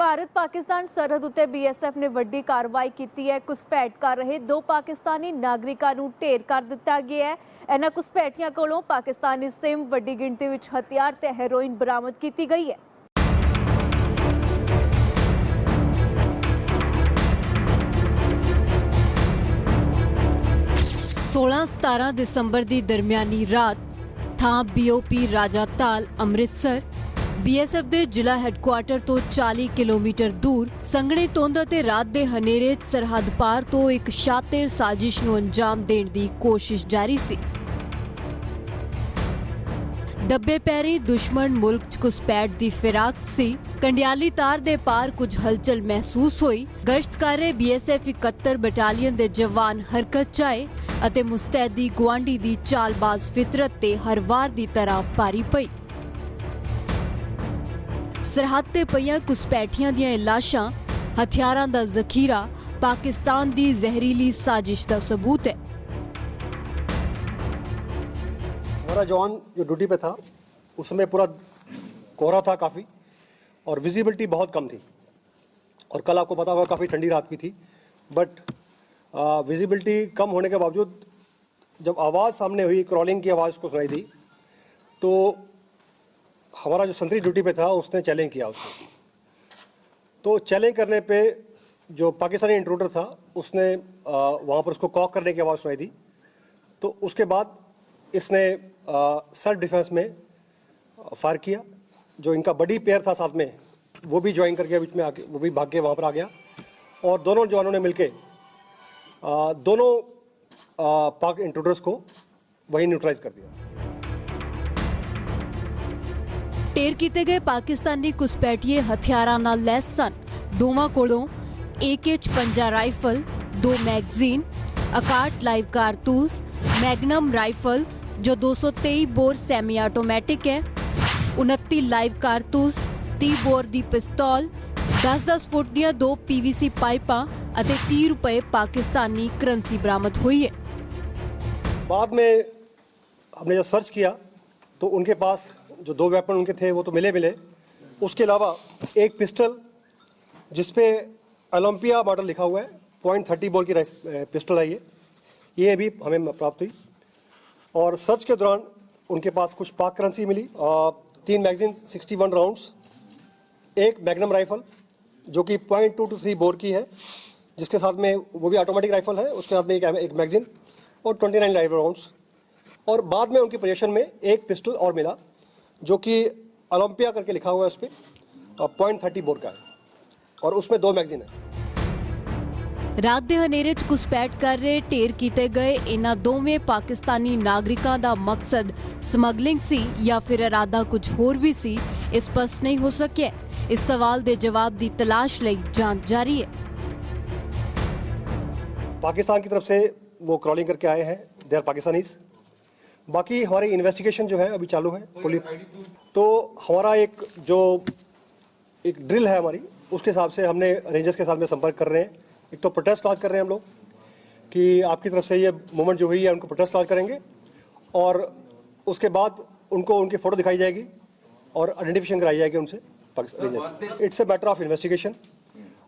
भारत पाकिस्तान सरहद उत्ते बीएसएफ ने वड्डी कार्रवाई की है। घुसपैठ कर रहे 2 पाकिस्तानी नागरिकों को ढेर कर दिता गया है। इन्हां घुसपैठियों कोलों पाकिस्तानी सिम, वड्डी गिणती विच हथियार ते हेरोइन बरामद की गई है। सोलह 17 दिसंबर की दरमियानी रात थां BOP राजा ताल अमृतसर BSF ਦੇ ਜ਼ਿਲ੍ਹਾ ਹੈੱਡਕੁਆਟਰ ਤੋਂ 40 ਕਿਲੋਮੀਟਰ ਦੂਰ ਸੰਘਣੀ ਧੁੰਦ ਅਤੇ ਰਾਤ ਦੇ ਹਨੇਰੇ 'ਚ ਸਰਹੱਦ ਪਾਰ ਤੋਂ ਇੱਕ ਸ਼ਾਤਿਰ ਸਾਜ਼ਿਸ਼ ਨੂੰ ਅੰਜਾਮ ਦੇਣ ਦੀ ਕੋਸ਼ਿਸ਼ ਜਾਰੀ ਸੀ। ਦੱਬੇ ਪੈਰੀ ਦੁਸ਼ਮਣ ਮੁਲਕ 'ਚ ਘੁਸਪੈਠ ਦੀ ਫਿਰਾਕ ਸੀ। ਕੰਡਿਆਲੀ ਤਾਰ ਦੇ ਪਾਰ ਕੁਝ ਹਲਚਲ ਮਹਿਸੂਸ ਹੋਈ। ਗਸ਼ਤ ਕਰ ਰਹੇ BSF 71 ਬਟਾਲੀਅਨ ਦੇ ਜਵਾਨ ਹਰਕਤ 'ਚ ਆਏ ਅਤੇ ਮੁਸਤੈਦੀ ਗੁਆਂਢੀ ਦੀ ਚਾਲਬਾਜ਼ ਫਿਤਰਤ ਤੇ ਹਰ ਵਾਰ ਦੀ ਤਰ੍ਹਾਂ ਭਾਰੀ ਪਈ। सरहद ते पईयां घुसपैठियां दियां लाशां, हथियारां दा जखीरा पाकिस्तान दी जहरीली साजिश का सबूत है। हमारा जवान जो ड्यूटी पे था उसमें पूरा कोहरा था काफ़ी और विजिबिलिटी बहुत कम थी और कल आपको पता होगा काफ़ी ठंडी रात भी थी, बट विजिबिलिटी कम होने के बावजूद जब आवाज़ सामने हुई, क्रॉलिंग की आवाज़ को सुनाई दी, तो हमारा जो संतरी ड्यूटी पे था उसने चैलेंज किया उसको। तो चैलेंज करने पे जो पाकिस्तानी इंट्रूडर था उसने वहाँ पर उसको कॉक करने की आवाज़ सुनाई दी। तो उसके बाद इसने सेल्फ डिफेंस में फायर किया। जो इनका बड़ी पेयर था साथ में वो भी ज्वाइन करके बीच में आके वो भी भाग के वहाँ पर आ गया और दोनों जवानों ने मिलके दोनों पाक इंट्रूडर्स को वहीं न्यूट्रलाइज कर दिया। ढेर किए गए पाकिस्तानी घुसपैठिए हथियारां नाल लैस सन। दोवां कोलों AK-56 राइफल, 2 मैगजीन, 61 लाइव कारतूस, मैग्नम राइफल जो 223 बोर सैमी आटोमैटिक है, 29 लाइव कारतूस, 30 बोर दी पिस्तौल, 10-10 फुट दियां 2 PVC पाइपां अते 30 रुपए पाकिस्तानी करंसी बरामद हुई है। बाद में हमने जब सर्च किया तो उनके पास जो 2 वेपन उनके थे वो तो मिले। उसके अलावा एक पिस्टल जिसपे ओलंपिया मॉडल लिखा हुआ है, .30 बोर की पिस्टल है ये भी हमें प्राप्त हुई। और सर्च के दौरान उनके पास कुछ पाक करेंसी मिली, 3 मैगजीन 61 राउंड्स, एक मैग्नम राइफल जो कि .223 बोर की है जिसके साथ में वो भी ऑटोमेटिक राइफल है, उसके साथ में एक मैगजीन और 29 लाइव राउंड्स। और बाद में उनकी पोजीशन में एक पिस्टल और मिला जो कि ओलंपिया करके लिखा हुआ है, उस पर .30 बोर का है और उसमें 2 मैगजीन है। रात दे हनेरे च घुसपैठ कर रहे ढेर किए गए इन्हां दोवें पाकिस्तानी नागरिकों का मकसद समगलिंग सी या फिर इरादा कुछ होर भी सी, इस स्पष्ट नहीं हो सके। इस सवाल के जवाब की तलाश लई जांच जारी है। पाकिस्तान की तरफ से वो क्रॉलिंग करके आए हैं, दे आर पाकिस्तानीज। बाकी हमारी इन्वेस्टिगेशन जो है अभी चालू है पुलिस। तो हमारा एक ड्रिल है हमारी, उसके हिसाब से हमने रेंजर्स के साथ में संपर्क कर रहे हैं। एक तो प्रोटेस्ट लॉन्च कर रहे हैं हम लोग कि आपकी तरफ से ये मूवमेंट जो हुई है उनको प्रोटेस्ट लॉन्च करेंगे और उसके बाद उनको उनकी फ़ोटो दिखाई जाएगी और आइडेंटिफिकेशन कराई जाएगी उनसे rangers. It's a matter of investigation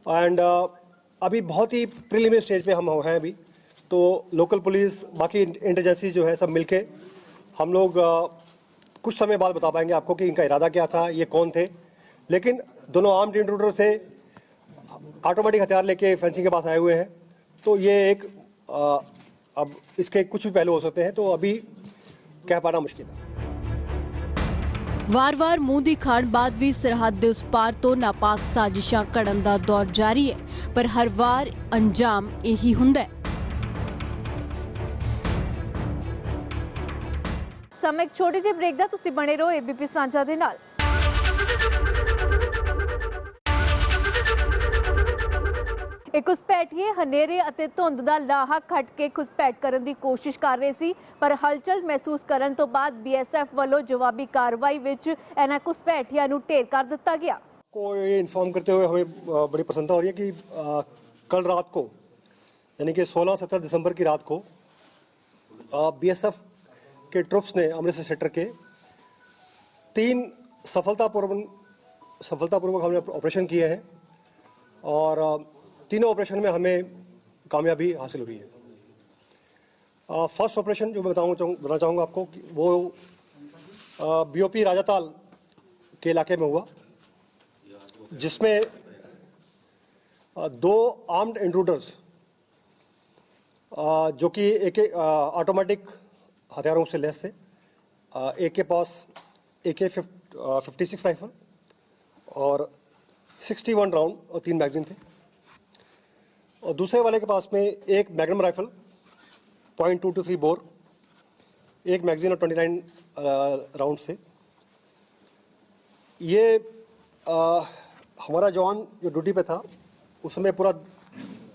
and अभी बहुत ही प्रिलिमिनरी स्टेज पे हम हैं अभी। तो लोकल पुलिस, बाकी इंटेलिजेंसी जो है सब मिलके हम लोग कुछ समय बाद बता पाएंगे आपको कि इनका इरादा क्या था, ये कौन थे। लेकिन दोनों आर्म्ड इंट्रूडर थे, ऑटोमेटिक हथियार लेके फेंसिंग के पास आए हुए हैं। तो ये एक अब इसके कुछ भी पहलू हो सकते हैं, तो अभी कह पाना मुश्किल है। वार-वार मुंह दी खाण बाद भी सरहद दे उस पार तो नापाक साजिशां घड़न दा दौर जारी है, पर हर वार अंजाम यही हुंदा है। समय एक छोटी जी ब्रेक दा, तुसी बने रहो ABP साझा दे नाल। एक घुसपैठिए हनेरे अते धुंद दा लाहा खट के घुसपैठ करन दी कोशिश कर रहे सी, पर हलचल महसूस करन तो बाद BSF वालों जवाबी कार्रवाई विच इन्हां घुसपैठियां नूं ढेर कर दिता गया। को ये इन्फॉर्म करते हुए हमें बड़ी प्रसन्नता हो रही है कि कल रात को यानी कि 16-17 दिसंबर की रात को BSF के ट्रुप्स ने अमृतसर सेक्टर के 3 सफलतापूर्वक हमने ऑपरेशन किए हैं और तीनों ऑपरेशन में हमें कामयाबी हासिल हुई है। फर्स्ट ऑपरेशन जो मैं बताना चाहूँगा आपको कि वो बीओपी राजाताल के इलाके में हुआ, जिसमें दो आर्म्ड इंट्रूडर्स जो कि एक ऑटोमेटिक हथियारों से लैस थे। एक के पास AK-56 राइफल और 61 राउंड और 3 मैगजीन थे, और दूसरे वाले के पास में एक मैग्नम राइफल .223 बोर, एक मैगजीन और 29 राउंड थे। ये हमारा जवान जो ड्यूटी पे था उस समय पूरा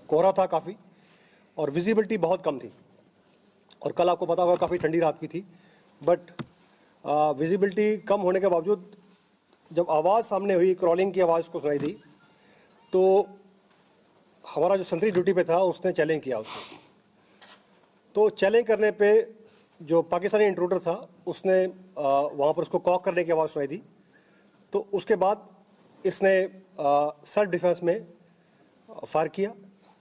कोहरा था काफ़ी, और विजिबिलिटी बहुत कम थी, और कल आपको पता होगा काफ़ी ठंडी रात भी थी। बट विजिबिलिटी कम होने के बावजूद जब आवाज़ सामने हुई, क्रॉलिंग की आवाज़ को सुनाई दी, तो हमारा जो संतरी ड्यूटी पे था उसने चैलेंज किया उसको। तो चैलेंज करने पे जो पाकिस्तानी इंट्रूडर था उसने वहाँ पर उसको कॉक करने की आवाज़ सुनाई दी। तो उसके बाद इसने सेल्फ डिफेंस में फायर किया।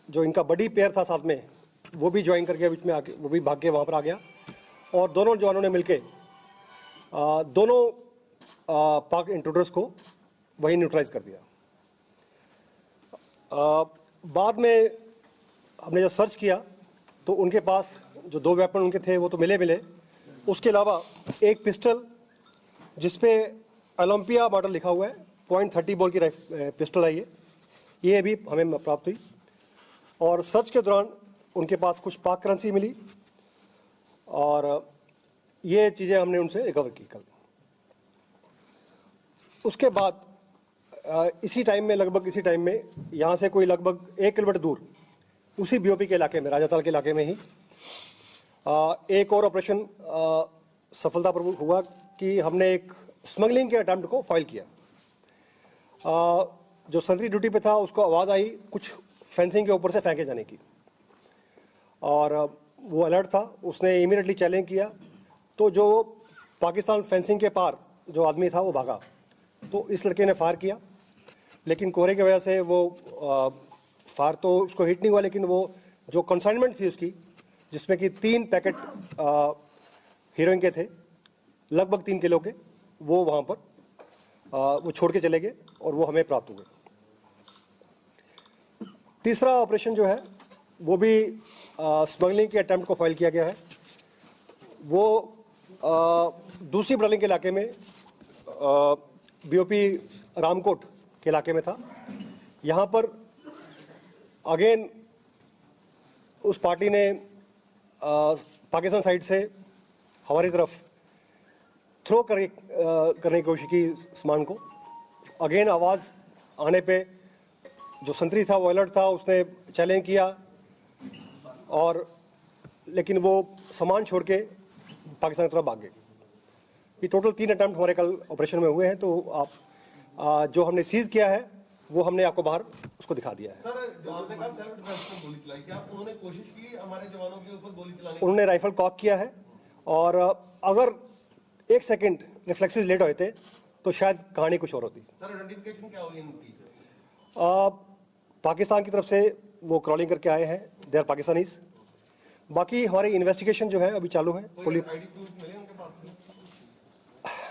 जो इनका बड़ी पेयर था साथ में, वो भी ज्वाइन करके बीच में आके वो भी भाग के वहाँ पर आ गया, और दोनों जवानों ने मिलके दोनों पाक इंट्रूडर्स को वहीं न्यूट्रलाइज कर दिया। बाद में हमने जब सर्च किया तो उनके पास जो 2 वेपन उनके थे वो तो मिले। उसके अलावा एक पिस्टल जिसपे ओलंपिया मॉडल लिखा हुआ है, .30 बोर की पिस्टल है ये भी हमें प्राप्त हुई। और सर्च के दौरान उनके पास कुछ पाक करेंसी मिली, और ये चीज़ें हमने उनसे रिकवर की कल। उसके बाद इसी टाइम में, लगभग इसी टाइम में, यहाँ से कोई लगभग 1 किलोमीटर दूर उसी बीओपी के इलाके में, राजाताल के इलाके में ही एक और ऑपरेशन सफलतापूर्वक हुआ कि हमने एक स्मगलिंग के अटेम्प्ट को फाइल किया। जो संतरी ड्यूटी पे था उसको आवाज़ आई कुछ फेंसिंग के ऊपर से फेंके जाने की, और वो अलर्ट था, उसने इमीडिएटली चैलेंज किया। तो जो पाकिस्तान फेंसिंग के पार जो आदमी था वो भागा, तो इस लड़के ने फायर किया, लेकिन कोहरे की वजह से वो फायर तो उसको हिट नहीं हुआ, लेकिन वो जो कंसाइनमेंट थी उसकी, जिसमें कि 3 पैकेट हीरोइन के थे, लगभग 3 किलो के, वो वहाँ पर वो छोड़ के चले गए और वो हमें प्राप्त हुए। तीसरा ऑपरेशन जो है वो भी स्मगलिंग के अटेम्प्ट को फाइल किया गया है। वो दूसरी बटालियन के इलाके में बीओपी रामकोट के इलाके में था। यहाँ पर अगेन उस पार्टी ने पाकिस्तान साइड से हमारी तरफ थ्रो करने की कोशिश की सामान को। अगेन आवाज़ आने पे जो संतरी था वो अलर्ट था, उसने चैलेंज किया, और लेकिन वो सामान छोड़ के पाकिस्तान की तरफ भाग गए। ये टोटल 3 अटेम्प्ट हमारे कल ऑपरेशन में हुए हैं। तो आप जो हमने सीज किया है वो हमने आपको बाहर उसको दिखा दिया है। सर, जो आपने कहा सेल्फ डिफेंस में गोली चलाई, क्या उन्होंने कोशिश की हमारे जवानों के ऊपर गोली चलाने की? उन्होंने राइफल कॉक किया है, और अगर 1 सेकंड रिफ्लेक्सेस लेट होते तो शायद कहानी कुछ और होती। सर, आइडेंटिफिकेशन क्या हुई इनकी? पाकिस्तान की तरफ से वो क्रॉलिंग करके आए हैं, दे आर पाकिस्तानीज। बाकी हमारी इन्वेस्टिगेशन जो है अभी चालू है। कोई आईडी प्रूफ मिले उनके पास से?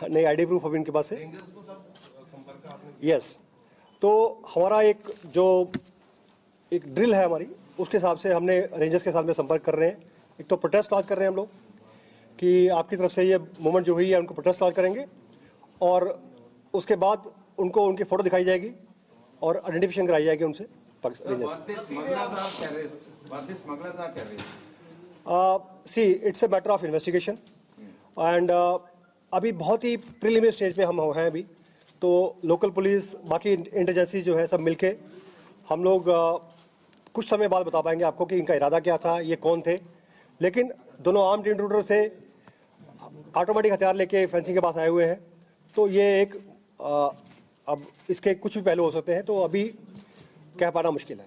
नहीं, आईडी प्रूफ अभी इनके पास है। रेंजर्स को सब संपर्क आपने? यस। तो हमारा एक ड्रिल है हमारी, उसके हिसाब से हमने रेंजर्स के साथ में संपर्क कर रहे हैं। एक तो प्रोटेस्ट लॉन्च कर रहे हैं हम लोग कि आपकी तरफ से ये मूवमेंट जो हुई है उनको प्रोटेस्ट लॉन्च करेंगे, और उसके बाद उनको उनकी फोटो दिखाई जाएगी और आइडेंटिफिकेशन कराई जाएगी उनसे। See it's a matter of investigation, and अभी बहुत ही प्रिलिमिनरी स्टेज पे हम हैं अभी। तो लोकल पुलिस, बाकी इंटेलिजेंसीज जो है सब मिलके हम लोग कुछ समय बाद बता पाएंगे आपको कि इनका इरादा क्या था, ये कौन थे। लेकिन दोनों आर्म्ड इंट्रूडर थे, ऑटोमेटिक हथियार लेके फेंसिंग के पास आए हुए हैं। तो ये एक अब इसके कुछ भी पहलू हो सकते हैं, तो अभी कह पाना मुश्किल है।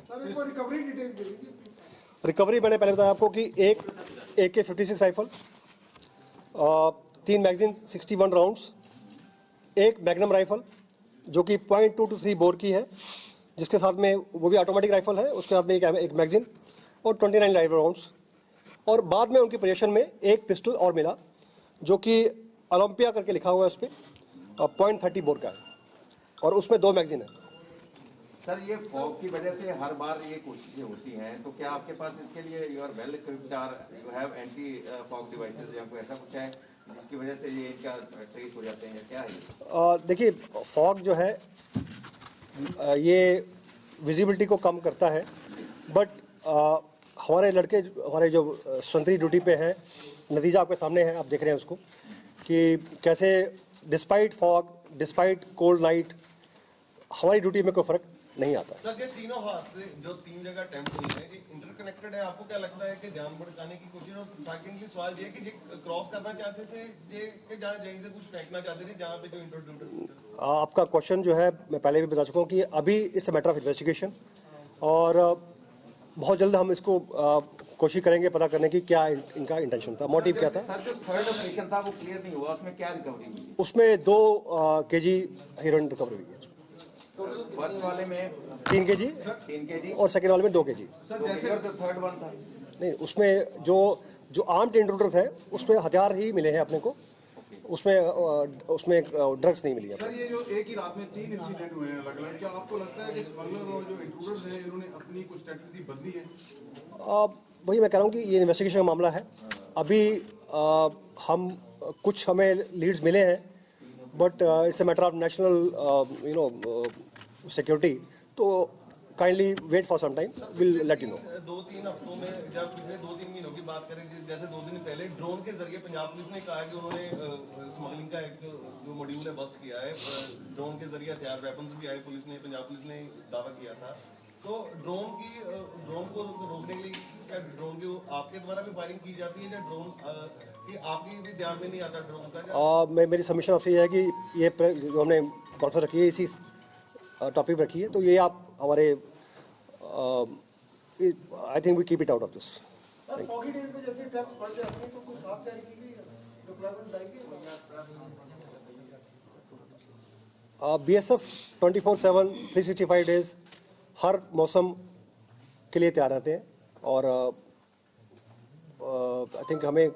रिकवरी मैंने पहले बताया आपको कि एक AK-56 राइफल, 3 मैगजीन 61 राउंड्स, एक मैग्नम राइफल जो कि .223 बोर की है, जिसके साथ में वो भी ऑटोमेटिक राइफल है, उसके साथ में एक मैगजीन और 29 लाइव राउंड्स। और बाद में उनकी पोजीशन में एक पिस्टल और मिला जो कि ओलंपिया करके लिखा हुआ है उस पर, .30 बोर का है, और उसमें 2 मैगजीन है। सर, ये फॉग की वजह से हर बार ये कोशिशें होती हैं, तो क्या आपके पास इसके लिए यू आर वेल इक्विप्ड और you have anti fog devices या कोई ऐसा कुछ है जिसकी वजह से ये इनका ट्रेस हो जाते हैं, क्या है? देखिए, फॉग जो है ये विजिबिलिटी को कम करता है, बट हमारे लड़के, हमारे जो संतरी ड्यूटी पे हैं, नतीजा आपके सामने है, आप देख रहे हैं उसको कि कैसे despite fog, despite cold night, हमारी ड्यूटी में कोई फर्क नहीं आता। सर, ये तीनों हादसे जो 3 जगह अटेम्प्ट हुए हैं, ये इंटरकनेक्टेड है। आपको क्या लगता है कि ध्यान भटकाने की कोशिश? और सेकंडली सवाल ये कि ये क्रॉस करना चाहते थे, ये कि जहीं से कुछ फेंकना चाहते थे जहां पे जो इंट्रोड्यूसर? आपका क्वेश्चन जो है मैं पहले भी बता चुका हूँ कि अभी it's a matter of investigation, और बहुत जल्द हम इसको कोशिश करेंगे पता करने की क्या इनका इंटेंशन था, मोटिव क्या था। सर, जो थर्ड ऑपरेशन था वो क्लियर नहीं हुआ, उसमें क्या रिकवरी हुई? उसमें 2 kg हीरोइन रिकवर हुई है। फर्स्ट वाले में 3 kg 3 kg और सेकेंड वाले में 2 kg। और जो थर्ड वन था नहीं, उसमें जो आर्म्ड इंट्रूडर थे उसमें हथियार ही मिले हैं अपने को, उसमें ड्रग्स नहीं मिली है। सर, ये जो एक ही रात में 3 इंसिडेंट हुए हैं अलग अलग, क्या आपको लगता है कि स्मगलर और जो इंट्रूडर्स हैं इन्होंने अपनी कुछ स्ट्रेटजी बदली है? वही मैं कह रहा हूँ कि ये इन्वेस्टिगेशन का मामला है। अभी हमें लीड्स मिले हैं, but it's a matter of national security, तो kindly wait for some time, will let you know. 2-3 हफ्तों में, जब पिछले 2-3 महीनों की बात करें, जैसे 2 दिन पहले ड्रोन के जरिए पंजाब पुलिस ने कहा है कि उन्होंने स्मगलिंग का एक जो मॉड्यूल है बस्ट किया है। ड्रोन के जरिए हथियार वेपन्स भी आए, पंजाब पुलिस ने दावा किया था। तो ड्रोन को रोकने के लिए क्या ड्रोन की आपके द्वारा भी फायरिंग की जाती है, या ड्रोन कि आपकी भी ध्यान में नहीं आता ड्रोन का? मेरी सबमिशन आपसे ये है कि ये जो हमने कॉन्फ्रेंस रखी है, इसी टॉपिक रखी है, तो ये आप हमारे I think we keep it out of this. BSF 24/7 365 days हर मौसम के लिए तैयार रहते हैं, और आई थिंक हमें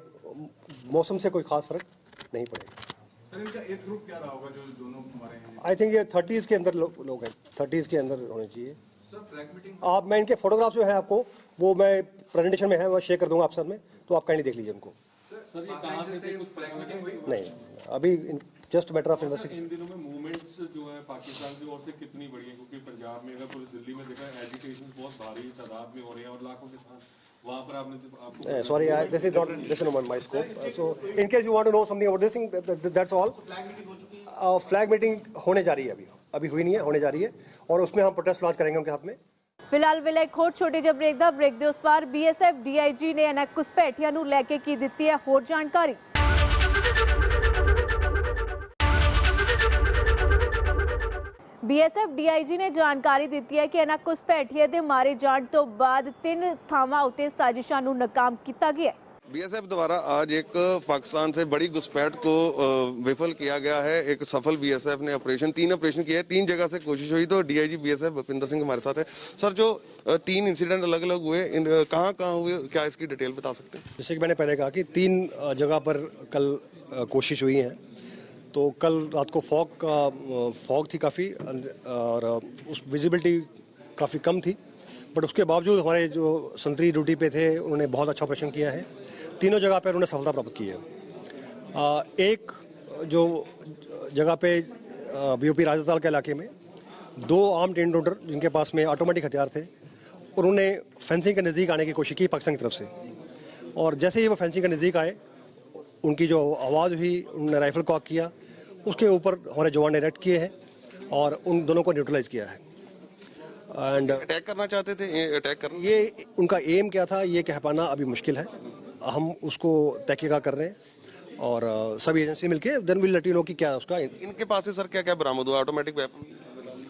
मौसम से कोई खास फर्क नहीं पड़ेगा। सर, इनका एक ग्रुप क्या रहा होगा जो दोनों मारे हैं? आई थिंक ये 30s के अंदर लोग हैं, 30s के अंदर होने चाहिए। सर, फ्लैग मीटिंग मैं इनके फोटोग्राफ जो है आपको, वो मैं प्रेजेंटेशन में है, वो शेयर कर दूंगा आप सर में, तो आप कहीं देख लीजिए उनको। सर, ये कहाँ से थे? कुछ फ्लैग मीटिंग हुई? नहीं, अभी just matter of in investigation. दिनों में मूवमेंट्स जो है पाकिस्तान की ओर से कितनी बढ़ी है? क्योंकि पंजाब में, अगर पूरी दिल्ली में देखा, एजिटेशन बहुत भारी तादाद में हो रहे हैं और लाखों के साथ वहाँ पर आपने Sorry, this is not my scope. So, in case you want to know something about this thing, that's all. Flag meeting होने जा रही है, अभी हुई नहीं है, होने जा रही है, और उसमें हम प्रोटेस्ट लॉन्च करेंगे उनके हाथ में। ਫਿਲਹਾਲ ਵੇਲੇ ਇੱਕ ਹੋਰ ਛੋਟੀ ਜਿਹੀ ਬ੍ਰੇਕ ਦੇ ਉਸ ਪਾਰ BSF DIG ਨੇ ਇਹਨਾਂ ਘੁਸਪੈਠੀਆਂ ਨੂੰ ਲੈ ਕੇ ਕੀ ਦਿੱਤੀ ਹੈ ਹੋਰ ਜਾਣਕਾਰੀ। BSF DIG ਨੇ ਜਾਣਕਾਰੀ ਦਿੱਤੀ ਹੈ ਕਿ ਇਹਨਾਂ ਘੁਸਪੈਠੀਏ ਦੇ ਮਾਰੇ ਜਾਣ ਤੋਂ ਬਾਅਦ 3 ਥਾਵਾਂ ਉੱਤੇ ਸਾਜ਼ਿਸ਼ਾਂ ਨੂੰ ਨਾਕਾਮ ਕੀਤਾ ਗਿਆ ਹੈ। बीएसएफ द्वारा आज एक पाकिस्तान से बड़ी घुसपैठ को विफल किया गया है। एक सफल बीएसएफ ने 3 ऑपरेशन किए हैं, 3 जगह से कोशिश हुई। तो डीआईजी बीएसएफ भूपिंदर सिंह हमारे साथ है। सर, जो 3 इंसिडेंट अलग अलग हुए, कहाँ हुए, क्या इसकी डिटेल बता सकते हैं? जैसे कि मैंने पहले कहा कि 3 जगह पर कल कोशिश हुई है। तो कल रात को फॉग थी काफ़ी, और उस विजिबिलिटी काफ़ी कम थी, बट उसके बावजूद हमारे जो संतरी ड्यूटी पे थे उन्होंने बहुत अच्छा ऑपरेशन किया है। तीनों जगह पर उन्होंने सफलता प्राप्त की है। एक जो जगह पे BOP राजस्थान के इलाके में 2 आर्म्ड इंट्रूडर जिनके पास में ऑटोमेटिक हथियार थे, उन्होंने फेंसिंग के नज़दीक आने की कोशिश की पाकिस्तान की तरफ से, और जैसे ही वो फेंसिंग के नज़दीक आए, उनकी जो आवाज़ हुई, उन्होंने राइफल कॉक किया, उसके ऊपर हमारे जवान ने रेड किए हैं और उन दोनों को न्यूट्रलाइज किया है। एंड अटैक करना चाहते थे, अटैक करना, ये उनका एम क्या था ये कह पाना अभी मुश्किल है। हम उसको तहकीकात कर रहे हैं, और सभी एजेंसी मिलके then will let you know कि क्या उसका। इनके पास से सर क्या क्या बरामद हुआ? Automatic weapon?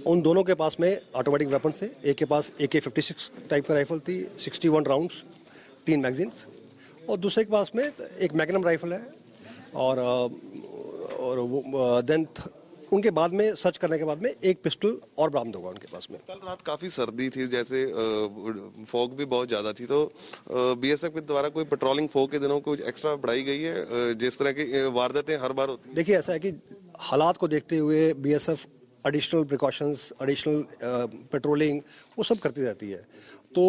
उन दोनों के पास में ऑटोमेटिक वेपन से, एक के पास AK-56 टाइप का राइफल थी, 61 राउंड्स, 3 मैगजीन्स, और दूसरे के पास में एक मैग्नम राइफल है, और देन उनके बाद में सर्च करने के बाद में एक पिस्टल और बरामद होगा उनके पास में। कल रात काफी सर्दी थी, जैसे फॉग भी बहुत ज्यादा थी, तो बीएसएफ के द्वारा कोई पेट्रोलिंग फॉग के दिनों को एक्स्ट्रा बढ़ाई गई है? जिस तरह की वारदातें हर बार होती हैं। देखिए ऐसा है कि हालात को देखते हुए BSF additional precautions, additional patrolling वो सब करती रहती है। तो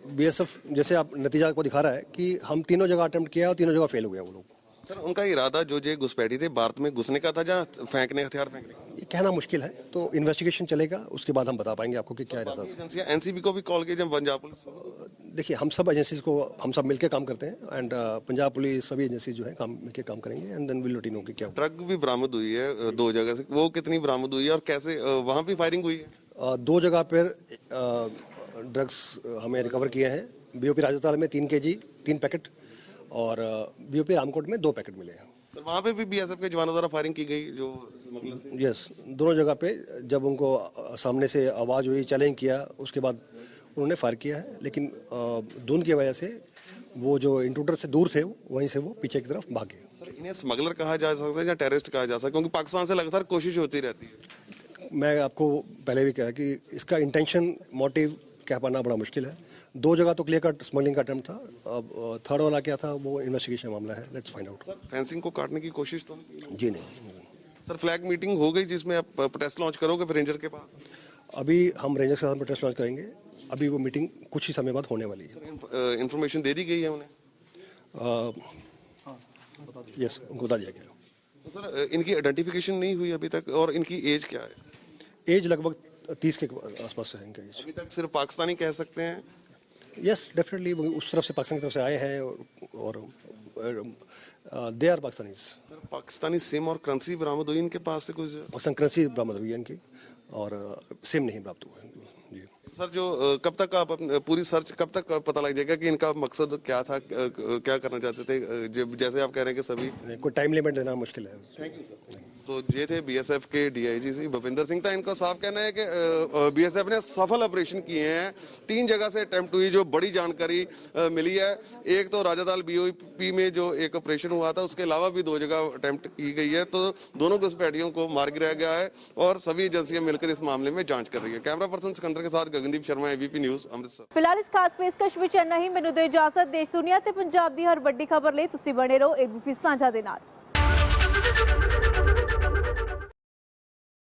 बीएसएफ जैसे आप नतीजा को दिखा रहा है कि हम तीनों जगह अटेम्प्ट किया और तीनों जगह फेल हो गया वो लोग। सर उनका इरादा जो ये घुसपैठी थे भारत में घुसने का था या फेंकने, हथियार फेंकने का? ये कहना मुश्किल है, तो इन्वेस्टिगेशन चलेगा, उसके बाद हम बता पाएंगे आपको कि क्या इरादा था। एजेंसियां एनसीबी को भी कॉल किया जब पंजाब पुलिस? देखिए हम सब एजेंसीज को हम सब मिलकर काम करते हैं एंड पंजाब पुलिस सभी एजेंसीज जो है काम मिलकर काम करेंगे and then will let you know कि क्या। ट्रक भी बरामद हुई है 2 जगह से, वो कितनी बरामद हुई है और कैसे वहां भी फायरिंग हुई है? 2 जगह पर ड्रग्स हमें रिकवर किए हैं। बीओपी राजस्थान में 3 kg 3 पैकेट और बीओपी रामकोट में 2 पैकेट मिले हैं। तो वहां पे भी बीएसएफ के जवानों द्वारा फायरिंग की गई जो स्मगलर थे? यस, दोनों जगह पे जब उनको सामने से आवाज़ हुई, चैलेंज किया, उसके बाद उन्होंने फायर किया है, लेकिन धुंध की वजह से वो जो इंट्रूडर से दूर थे वहीं से वो पीछे की तरफ भागे। सर इन्हें स्मगलर कहा जा सकता है या टेररिस्ट कहा जा सकता है, क्योंकि पाकिस्तान से लगातार कोशिश होती रहती है? मैं आपको पहले भी कहा कि इसका इंटेंशन, मोटिव कह पाना बड़ा मुश्किल है। 2 जगह तो क्लियर कट स्मगलिंग का अटेम्प्ट था, अब थर्ड वाला क्या था वो इन्वेस्टिगेशन मामला है, let's find out. Sir fencing को काटने की कोशिश तो नहीं की? जी नहीं। सर फ्लैग मीटिंग हो गई जिसमें आप प्रोटेस्ट लॉन्च करोगे फिर रेंजर के पास? अभी हम रेंजर के साथ प्रोटेस्ट लॉन्च करेंगे, अभी वो मीटिंग कुछ ही समय बाद होने वाली है। सर इन्फॉर्मेशन दे दी गई है उन्हें? यस, उनको बता दिया गया। तो सर इनकी आइडेंटिफिकेशन नहीं हुई अभी तक, और इनकी एज क्या है? एज लगभग 30 के आसपास है इनका एज। अभी तक सिर्फ पाकिस्तानी कह सकते हैं? यस डेफिनेटली, उस तरफ से पाकिस्तान की तरफ से आए हैं और they are Pakistanis. Sir Pakistani SIM और करेंसी बरामद हुई इनके पास से कुछ? पाकिस्तान करेंसी बरामद हुई है इनकी और सिम नहीं प्राप्त हुआ है जी। सर जो कब तक आप पूरी सर्च कब तक पता लग जाएगा कि इनका मकसद क्या था, क्या करना चाहते थे, जैसे आप कह रहे हैं कि सभी? कोई टाइम लिमिट देना मुश्किल है। Thank you sir. तो ये थे बीएसएफ के डीआईजी श्री भूपिंदर सिंह था। इनका साफ कहना है कि बीएसएफ ने सफल ऑपरेशन किए हैं। 3 जगह से अटेम्प्ट हुई, जो बड़ी जानकारी मिली है। एक तो राजादाल बीओपी में जो एक ऑपरेशन हुआ था, उसके अलावा भी 2 जगह अटेम्प्ट की गई है। तो दोनों घुसपैठियों को मार गिराया गया है और सभी एजेंसियां मिलकर इस मामले में जांच कर रही है। कैमरा पर्सन सिकंदर के साथ गगनदीप शर्मा, एबीपी न्यूज़, अमृतसर। फिलहाल इस खास पेशकश ਵਿੱਚ ਇੰਨਾ ਹੀ। ਮੈਨੂੰ ਦਿਓ ਇਜਾਜ਼ਤ। ਦੇਸ਼ ਦੁਨੀਆ ਤੇ ਪੰਜਾਬ ਦੀ ਹਰ ਵੱਡੀ ਖਬਰ ਲਈ ਤੁਸੀਂ ਬਣੇ ਰਹੋ एबीपी ਸਾਂਝਾ ਦੇ ਨਾਲ।